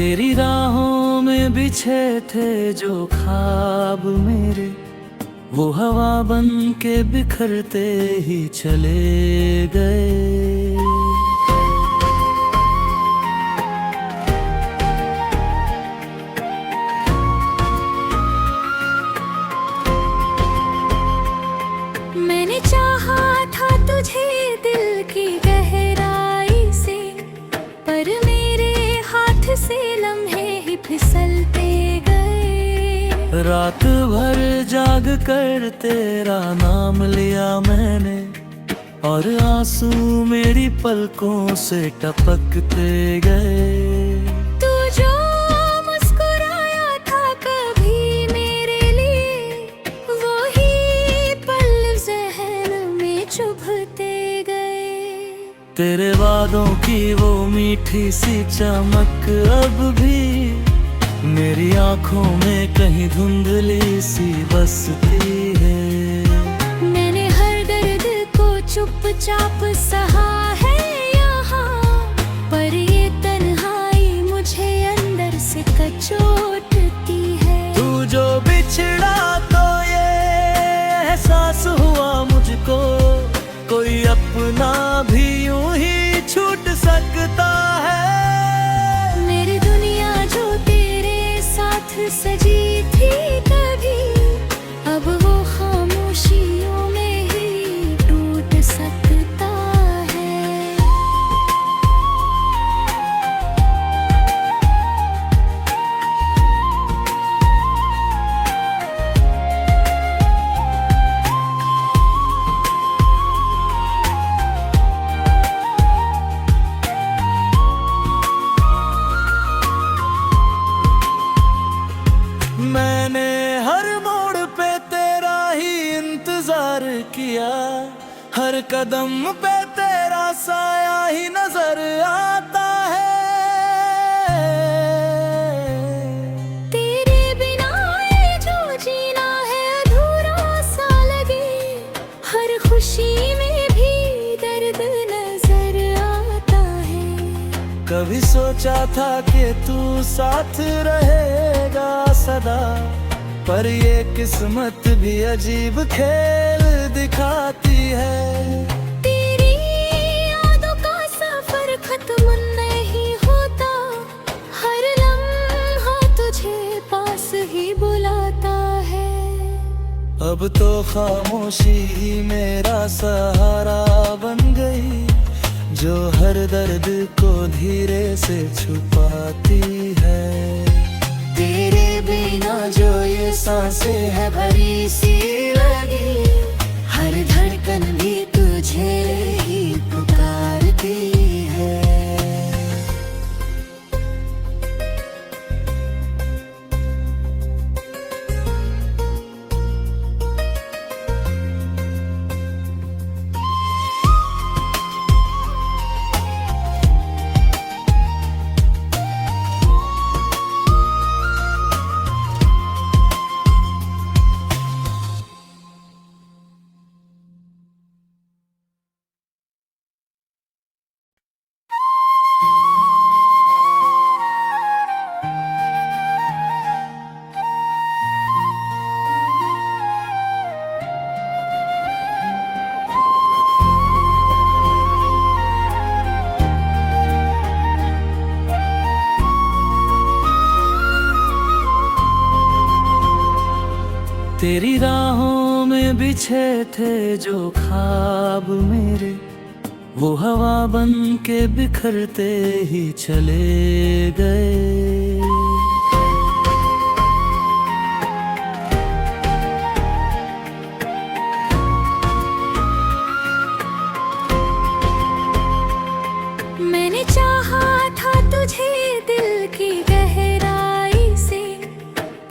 तेरी राहों में बिछे थे जो ख्वाब मेरे, वो हवा बन के बिखरते ही चले गए। मैंने चाहा था तुझे दिल की गहराई से, पर मेरे हाथ से लम्हे ही फिसलते गए। रात भर जाग कर तेरा नाम लिया मैंने, और आंसू मेरी पलकों से टपकते गए। तू जो मुस्कुराया था कभी मेरे लिए, वो ही पल ज़हन में चुभते गए। तेरे वादों की वो मीठी सी चमक अब भी मेरी आंखों में कहीं धुंधली सी बसती है। मैंने हर दर्द को चुपचाप सहा है यहाँ, पर ये तन्हाई मुझे अंदर से कचोटती है। तू जो बिछड़ा तो ये एहसास हुआ मुझको, कोई अपना भी यूं ही छूट सकता है। मेरी दुनिया जो तेरे साथ सजी थी कभी, अब वो खामोशियों में ही टूट सकता है। मैंने हर मोड़ पे तेरा ही इंतजार किया, हर कदम पे तेरा साया ही नजर आता है। तेरे बिना ये जो जीना है अधूरा सा लगे, हर खुशी में भी दर्द नजर आता है। कभी सोचा था कि तू साथ रहेगा सदा, पर ये किस्मत भी अजीब खेल दिखाती है। तेरी यादों का सफर खत्म नहीं होता, हर लम्हा तुझे पास ही बुलाता है। अब तो खामोशी ही मेरा सहारा बन गई, जो हर दर्द को धीरे से छुपाती है। तेरे बिना जो ये सांसें है भरी सी लगी, हर धड़कन भी तुझे ही पुकारती है। तेरी राहों में बिछे थे जो ख्वाब मेरे, वो हवा बन के बिखरते ही चले गए। मैंने चाहा था तुझे दिल की गहराई से,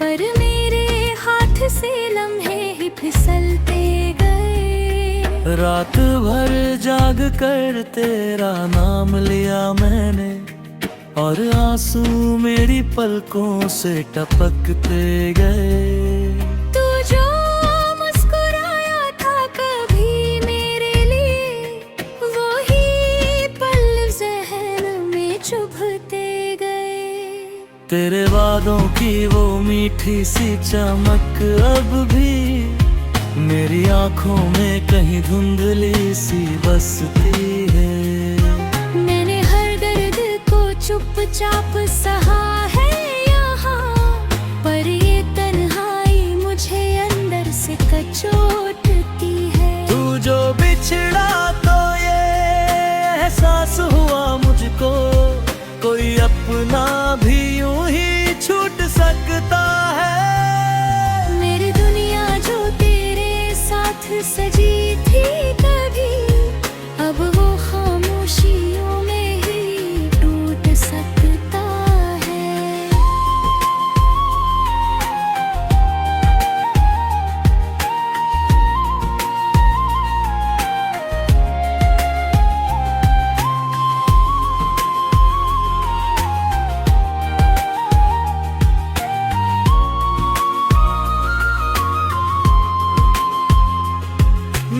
पर मेरे हाथ से लम्हे ही फिसलते गए। रात भर जाग कर तेरा नाम लिया मैंने, और आंसू मेरी पलकों से टपकते गए। तू जो मुस्कुराया था कभी मेरे लिए, वो ही पल ज़हन में चुभते गए। तेरे वादों की वो मीठी सी चमक अब भी मेरी आंखों में कहीं धुंधली सी बसती है। मैंने हर दर्द को चुपचाप सहा है यहाँ, पर ये तन्हाई मुझे अंदर से कचोटती है। तू जो बिछड़ा तो ये एहसास हुआ मुझको, कोई अपना भी यूं ही छूट सकता है। मेरी दुनिया जो तेरे साथ सजी थी कभी, अब वो खामोशियों में ही टूट सकता है।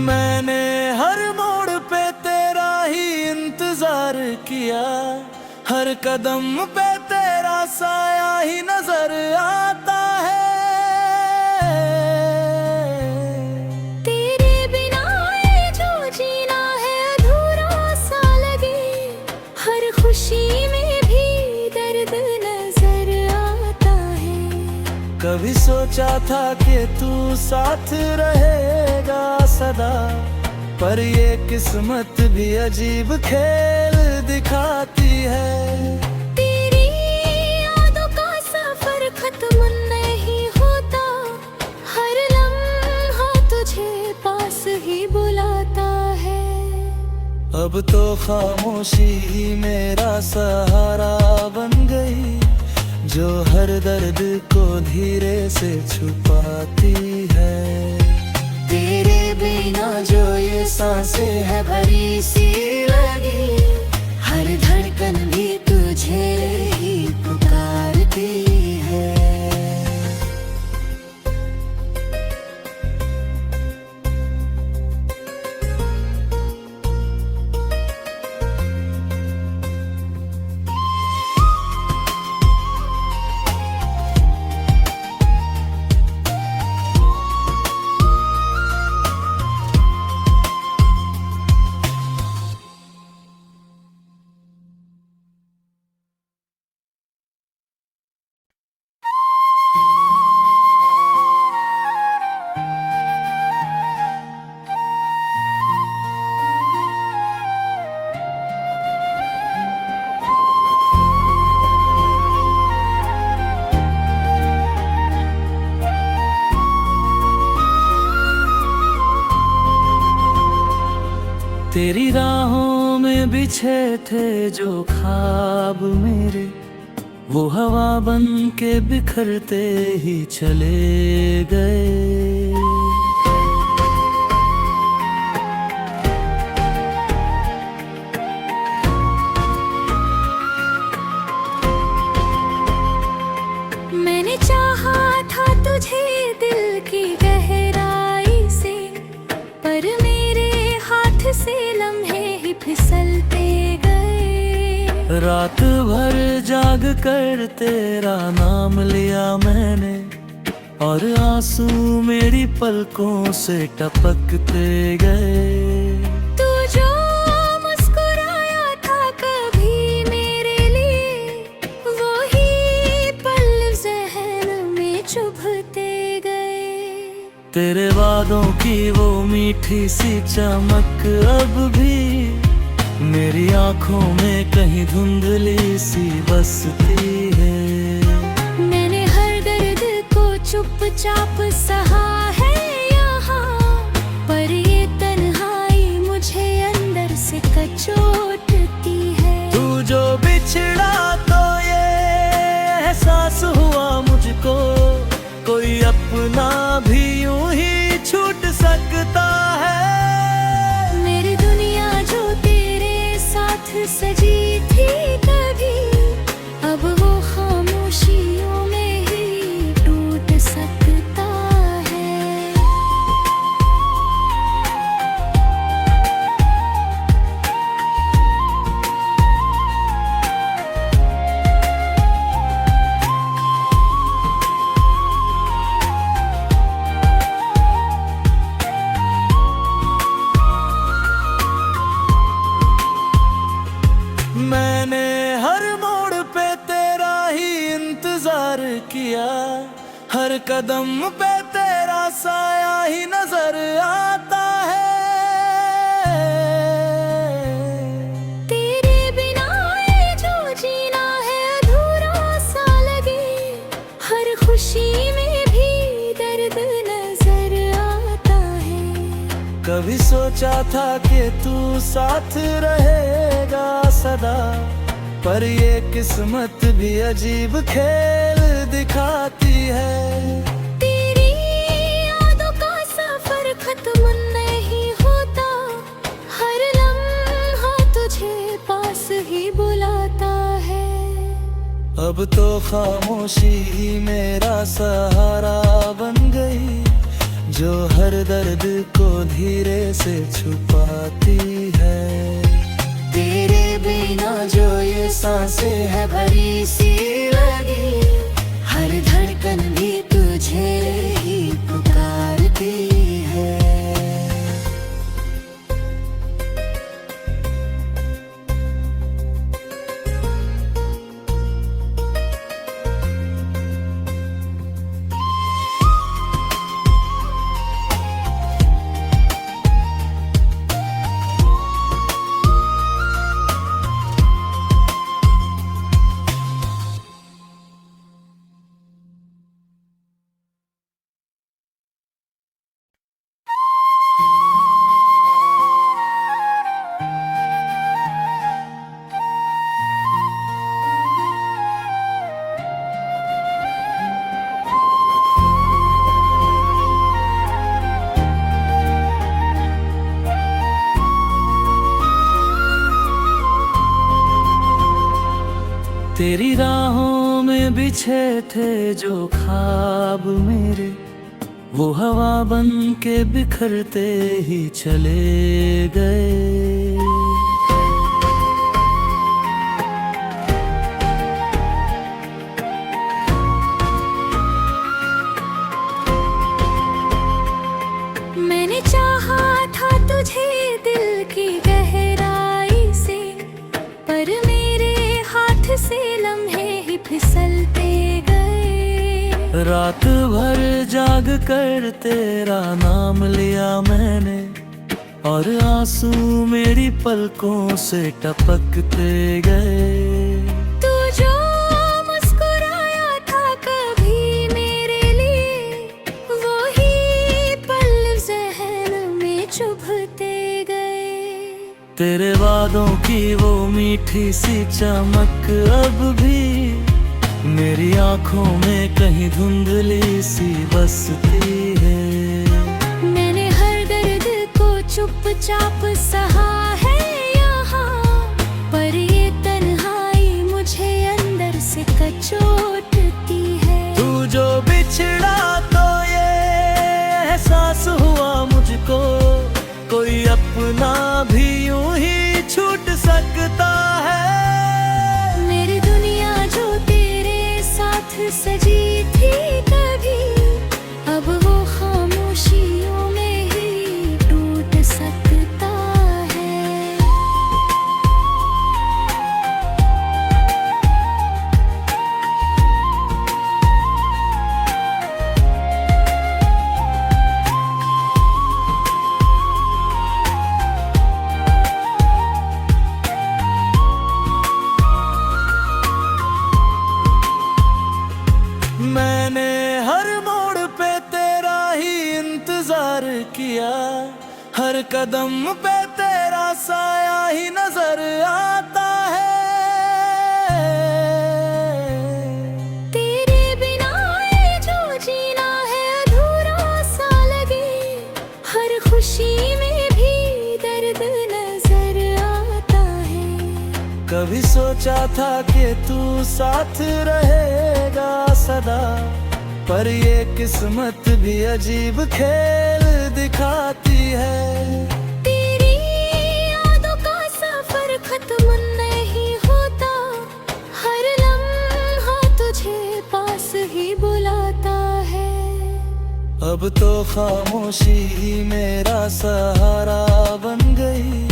मैंने हर मोड़ पे तेरा ही इंतजार किया, हर कदम पे तेरा साया ही नजर आता है। तेरे बिना ये जो जीना है अधूरा सा लगे, हर खुशी में भी दर्द नजर आता है। कभी सोचा था कि तू साथ रहेगा सदा, पर ये किस्मत भी अजीब खेल दिखाती है। तेरी यादों का सफर खत्म नहीं होता, हर लम्हा तुझे पास ही बुलाता है। अब तो खामोशी ही मेरा सहारा बन गई, जो हर दर्द को धीरे से छुपाती है। तेरे बिना जो ये सांसें है भरी सी लगी, हर धड़कन भी तुझे ही पुकारती है। तेरी राहों में बिछे थे जो ख्वाब मेरे, वो हवा बन के बिखरते ही चले गए। मैंने चाहा था तुझे दिल की गहराई से, पर मेरे हाथ से लम्हे ही फिसलते गए। रात भर जाग कर तेरा नाम लिया मैंने, और आंसू मेरी पलकों से टपकते गए। तू जो मुस्कुराया था कभी मेरे लिए, वो ही पल ज़हन में चुभते गए। तेरे वादों की वो मीठी सी चमक अब भी मेरी आंखों में कहीं धुंधली सी बसती है। मैंने हर दर्द को चुपचाप सहा है यहाँ, पर ये तन्हाई मुझे अंदर से कचोटती है। तू जो बिछड़ा तो ये एहसास हुआ मुझको, कोई अपना भी यूं ही छूट सकता है। मेरी दुनिया जो तेरे साथ सजी थी कभी, अब वो खामोशियों में ही टूट सकता है। हर कदम पे तेरा साया ही नजर आता है। तेरे बिना ये जो जीना है अधूरा सा लगे, हर खुशी में भी दर्द नजर आता है। कभी सोचा था कि तू साथ रहेगा सदा, पर ये किस्मत भी अजीब खेल दिखाती है। तेरी यादों का सफर खत्म नहीं होता, हर लम्हा तुझे पास ही बुलाता है। अब तो खामोशी ही मेरा सहारा बन गई, जो हर दर्द को धीरे से छुपाती है। तेरे बिना जो ये सांसें है भरी सी लगी, हर धड़कन भी तुझे ही पुकारती है। तेरी राहों में बिछे थे जो ख्वाब मेरे, वो हवा बन के बिखरते ही चले गए। मैंने चाहा था तुझे दिल की गहराई से, पर मेरे हाथ से लम्हे ही फिसलते गए। रात भर जाग कर तेरा नाम लिया मैंने, और आंसू मेरी पलकों से टपकते गए। तू जो मुस्कुराया था कभी मेरे लिए, वो ही पल ज़हन में चुभते गए। तेरे वादों की वो मीठी सी चमक अब भी मेरी आंखों में कहीं धुंधली सी बसती है। मैंने हर दर्द को चुपचाप सहा है यहाँ, पर ये तन्हाई मुझे अंदर से कचोटती है। तू जो बिछड़ा तो ये एहसास हुआ मुझको, कोई अपना भी यूं ही छूट सकता है। मेरी दुनिया जो तेरे साथ सजी थी कभी, अब वो खामोशियों में ही टूट सकता है। मैंने हर मोड़ पे तेरा ही इंतजार किया, हर कदम पे तेरा साया ही नजर आता है। तेरे बिना ये जो जीना है अधूरा सा लगे, हर खुशी में भी दर्द नजर आता है। कभी सोचा था कि तू साथ रहेगा सदा, पर ये किस्मत भी अजीब खेल दिखाती है। तेरी यादों का सफर खत्म नहीं होता, हर लम्हा तुझे पास ही बुलाता है। अब तो खामोशी ही मेरा सहारा बन गई,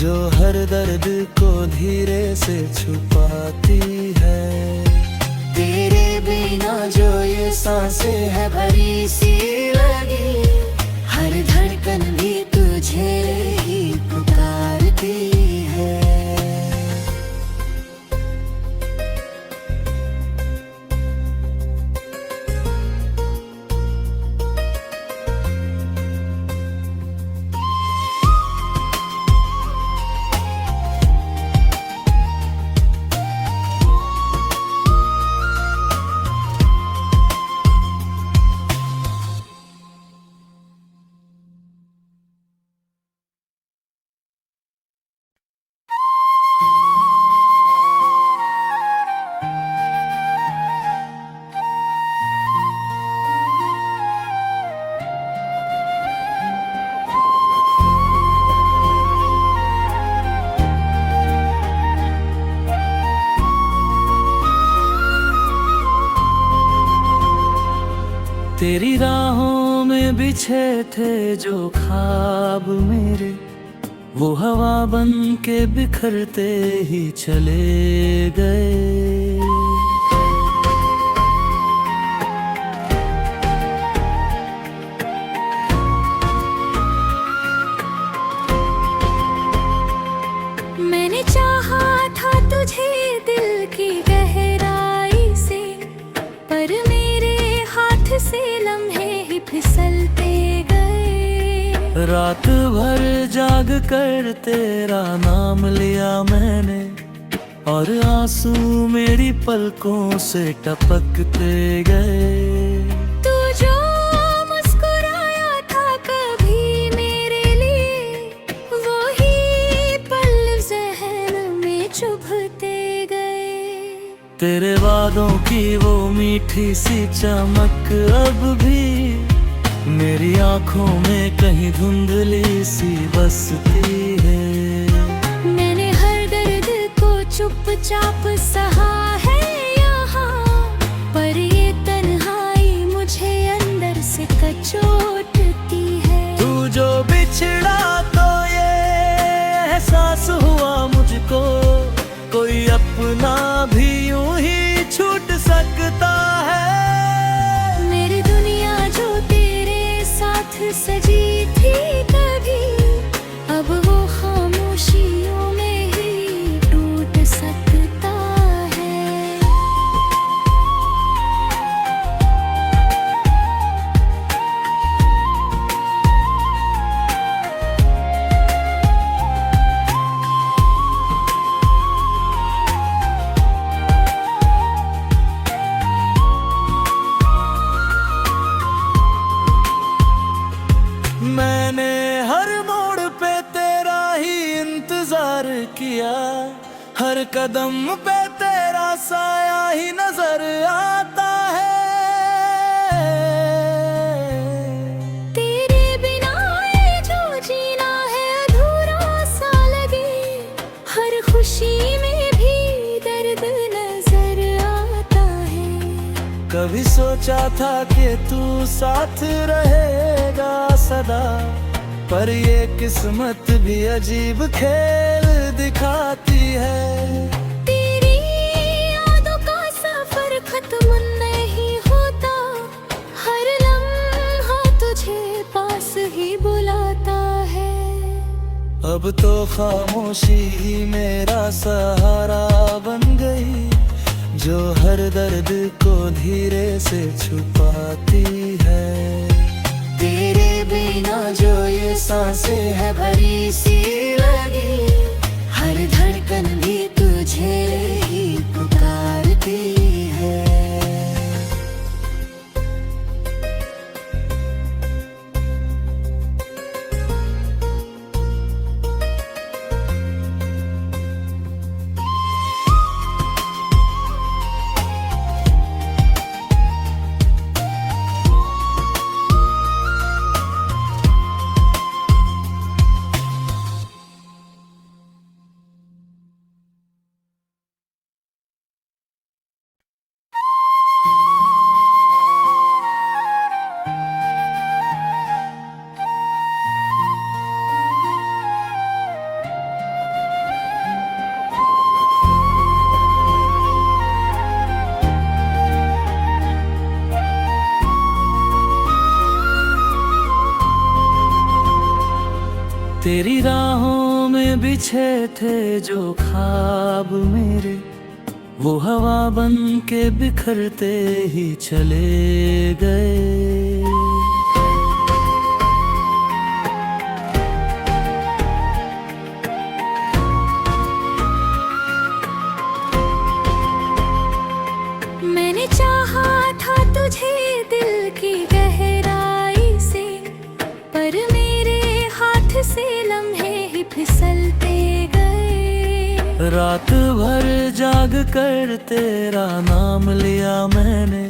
जो हर दर्द को धीरे से छुपाती है। तेरे बिना बिना जो ये सांसें है भरी सी लगी, हर धड़कन भी तुझे ही पुकारती है। तेरी राहों में बिछे थे जो ख्वाब मेरे, वो हवा बन के बिखरते ही चले गए। मैंने चाहा था तुझे दिल की गहराई से, पर मेरे हाथ से लम्हे ही फिसलते गए। रात भर जाग कर तेरा नाम लिया मैंने, और आंसू मेरी पलकों से टपकते गए। तू जो मुस्कुराया था कभी मेरे लिए, वो ही पल ज़हन में चुभते गए। तेरे वादों की वो मीठी सी चमक अब भी मेरी आंखों में कहीं धुंधली सी बसती है। मैंने हर दर्द को चुपचाप सहा है यहाँ, पर ये तन्हाई मुझे अंदर से कचोटती है। तू जो बिछड़ा तो ये एहसास हुआ मुझको, कोई अपना भी यूं ही छूट सकता है। मेरी दुनिया जो तेरे साथ सजी थी कभी, अब वो खामोशियों में ही टूट सकता है। मैंने हर मोड़ पे तेरा ही इंतजार किया, हर कदम पे तेरा साया ही नजर आता है। तेरे बिना ये जो जीना है अधूरा सा लगे, हर खुशी में भी दर्द नजर आता है। कभी सोचा था कि तू साथ रहेगा सदा, पर ये किस्मत भी अजीब खेल दिखाती है। तेरी यादों का सफर खत्म नहीं होता, हर लम्हा तुझे पास ही बुलाता है। अब तो खामोशी ही मेरा सहारा बन गई, जो हर दर्द को धीरे से छुपाती है। तेरे बिना जो ये सांसें है भरी सी लगी, हर धड़कन भी तुझे ही पुकारती है। तेरी राहों में बिछे थे जो ख्वाब मेरे, वो हवा बन के बिखरते ही चले गए। मैंने चाहा था तुझे दिल की गहराई से, पर मेरे हाथ से लम्हे ही फिसलते गए। रात भर जाग कर तेरा नाम लिया मैंने,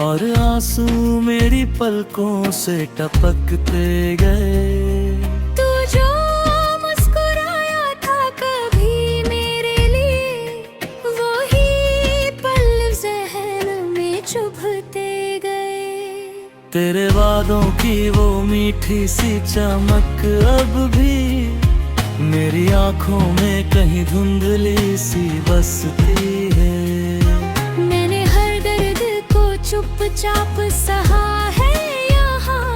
और आंसू मेरी पलकों से टपकते गए। तू जो मुस्कुराया था कभी मेरे लिए, वो ही पल ज़हन में चुभते गए। तेरे वादों की वो मीठी सी चमक अब भी मेरी आंखों में कहीं धुंधली सी बसती है। मैंने हर दर्द को चुपचाप सहा है यहाँ,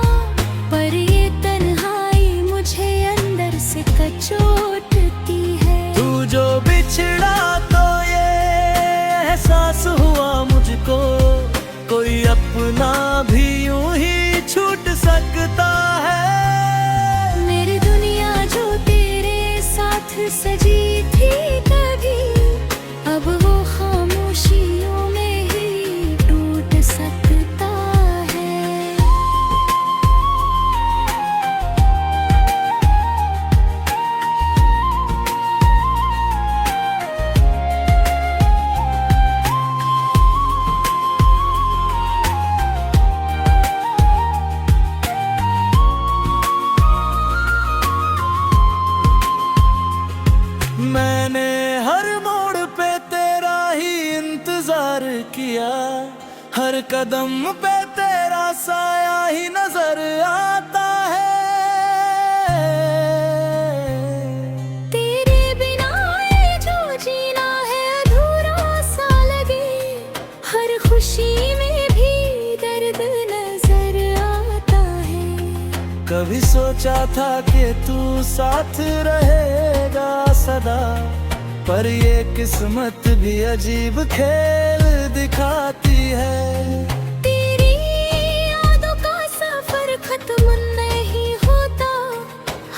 पर ये तन्हाई मुझे अंदर से कचोटती है। तू जो बिछड़ा तो ये एहसास हुआ मुझको, कोई अपना भी यूं ही छूट सकता है। मेरी दुनिया जो तेरे साथ सजी थी कभी, अब वो खामोशियों में ही टूट सकता है। मैंने हर मोड़ पे तेरा ही इंतजार किया, हर कदम पे तेरा साया ही नजर आता है। तेरे बिना ये जो जीना है अधूरा सा लगे, हर खुशी में भी दर्द नजर आता है। कभी सोचा था कि तू साथ रहेगा सदा, पर ये किस्मत भी अजीब खेल दिखाती है। तेरी यादों का सफर खत्म नहीं होता,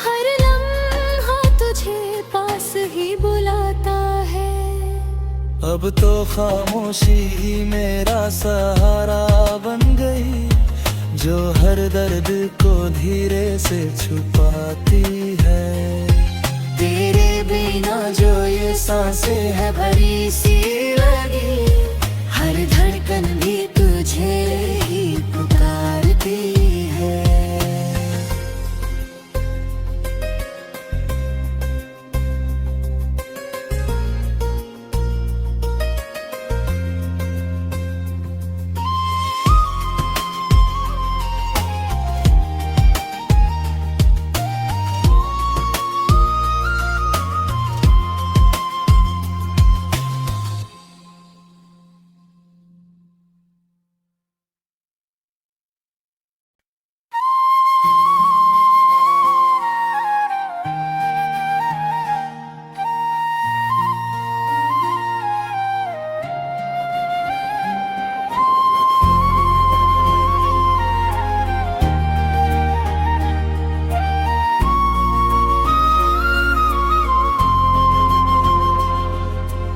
हर लम्हा तुझे पास ही बुलाता है। अब तो खामोशी ही मेरा सहारा बन गई, जो हर दर्द को धीरे से छुपाती है। तेरे बिना जो ये सांसें है भरी सी लगी, हर धड़कन भी तुझे ही पुकारती है।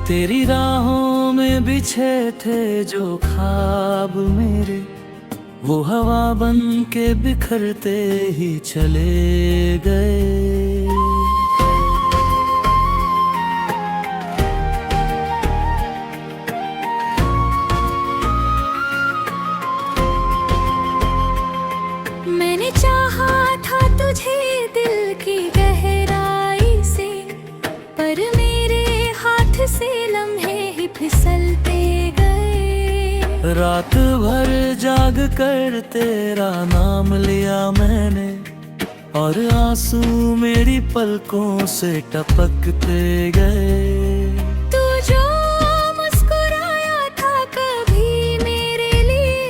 तेरी राहों में बिछे थे जो ख्वाब मेरे, वो हवा बन के बिखरते ही चले गए। मैंने चाहा था तुझे दिल की गहराई से, पर मेरे हाथ से लम्हे ही फिसलते गए। रात भर जाग कर तेरा नाम लिया मैंने, और आंसू मेरी पलकों से टपकते गए। तू जो मुस्कुराया था कभी मेरे लिए,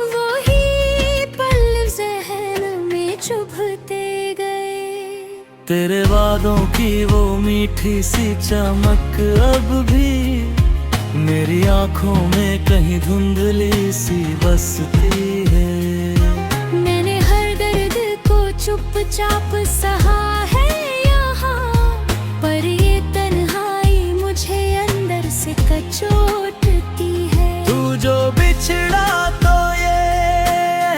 वो ही पल ज़हन में चुभते गए। तेरे वादों की वो मीठी सी चमक अब भी मेरी आंखों में कहीं धुंधली सी बसती है। मैंने हर दर्द को चुपचाप सहा है यहाँ, पर ये तन्हाई मुझे अंदर से कचोटती है। तू जो बिछड़ा तो ये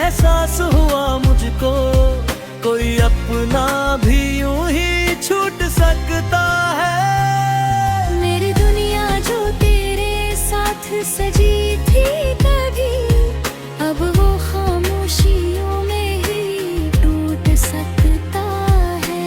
एहसास हुआ मुझको, कोई अपना भी यूं ही छूट सकता है। मेरी दुनिया जो तेरे साथ सजी थी कभी, अब वो खामोशियों में ही टूट सकता है।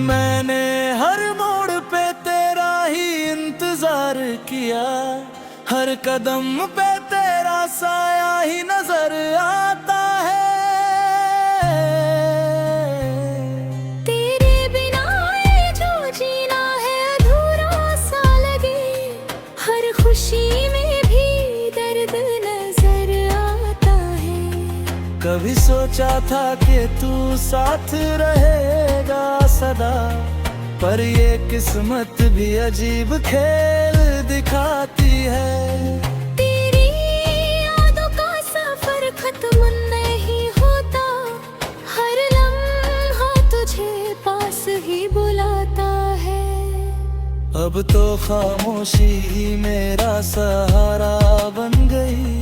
मैंने हर मोड़ पे तेरा ही इंतजार किया, हर कदम पे तेरा साया ही नजर आता है। तेरे बिना ये जो जीना है अधूरा सा लगे, हर खुशी में भी दर्द नजर आता है। कभी सोचा था कि तू साथ रहेगा सदा, पर ये किस्मत भी अजीब खेल दिखाती है। तेरी यादों का सफर खत्म नहीं होता, हर लम्हा तुझे पास ही बुलाता है। अब तो खामोशी ही मेरा सहारा बन गई,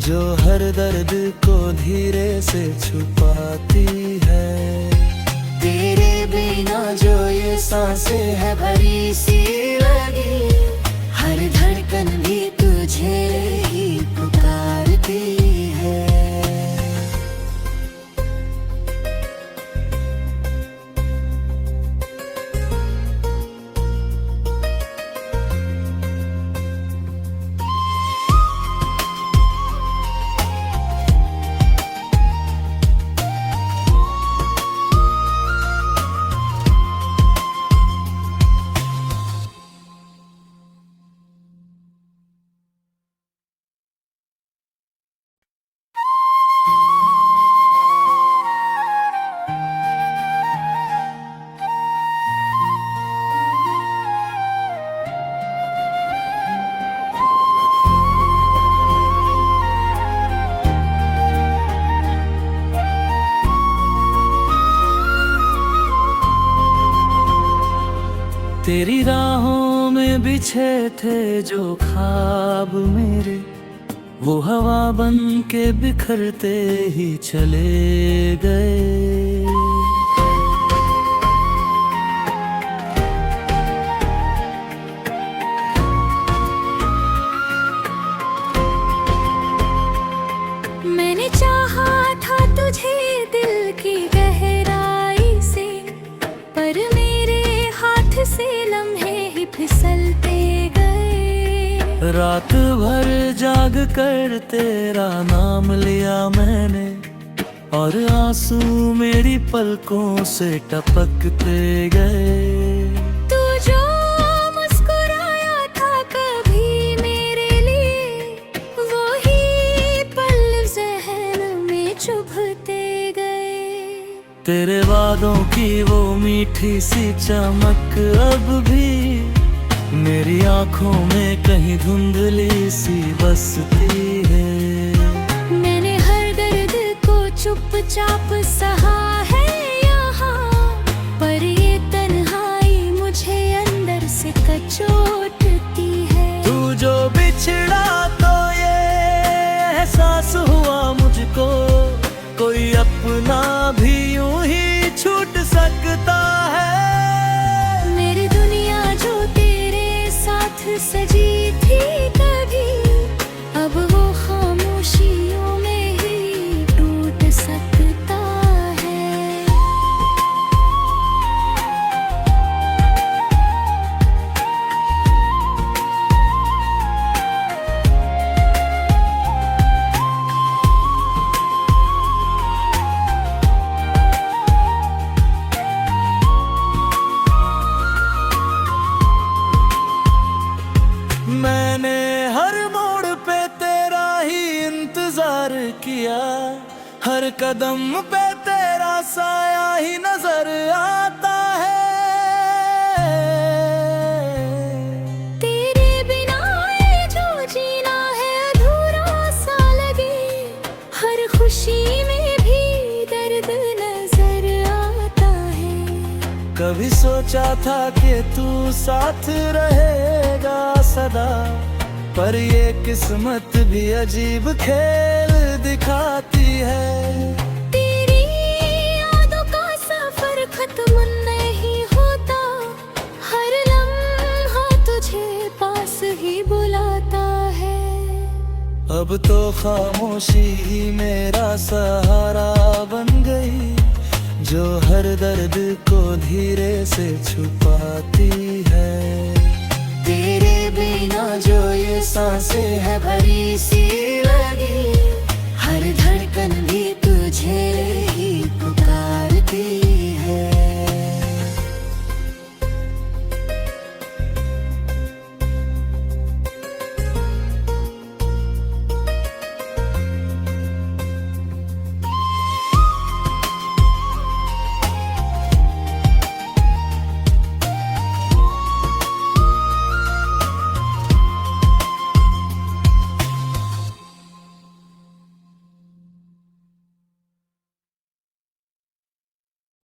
जो हर दर्द को धीरे से छुपाती है। तेरे बिना जो ये सांसें है भरी सी लगी, हर धड़कन भी तुझे ही पुकारती है। तेरी राहों में बिछे थे जो ख्वाब मेरे, वो हवा बन के बिखरते ही चले गए। मैंने चाहा था तुझे दिल की गहराई से, पर मेरे हाथ से लम्हे ही फिसलते गए। रात भर जाग कर तेरा नाम लिया मैंने, और आंसू मेरी पलकों से टपकते गए। तू जो मुस्कुराया था कभी मेरे लिए, वो ही पल ज़हन में चुभते गए। तेरे वादों की वो मीठी सी चमक अब भी मेरी आंखों में कहीं धुंधली सी बसती है। मैंने हर दर्द को चुपचाप सहा है यहाँ, पर ये तन्हाई मुझे अंदर से कचोटती है। तू जो बिछड़ा तो ये एहसास हुआ मुझको, कोई अपना भी यूं ही छूट सकता है। मेरी दुनिया जो तेरे साथ सजी थी कभी, अब वो प्यार किया, हर कदम पे तेरा साया ही नजर आता है। तेरे बिना ये जो जीना है अधूरा सा लगे, हर खुशी में भी दर्द नजर आता है। कभी सोचा था कि तू साथ रहेगा सदा, पर ये किस्मत भी अजीब खेल दिखाती है। तेरी यादों का सफर खत्म नहीं होता, हर लम्हा तुझे पास ही बुलाता है। अब तो खामोशी ही मेरा सहारा बन गई, जो हर दर्द को धीरे से छुपाती है। तेरे बिना जो ये सांसें है भरी सी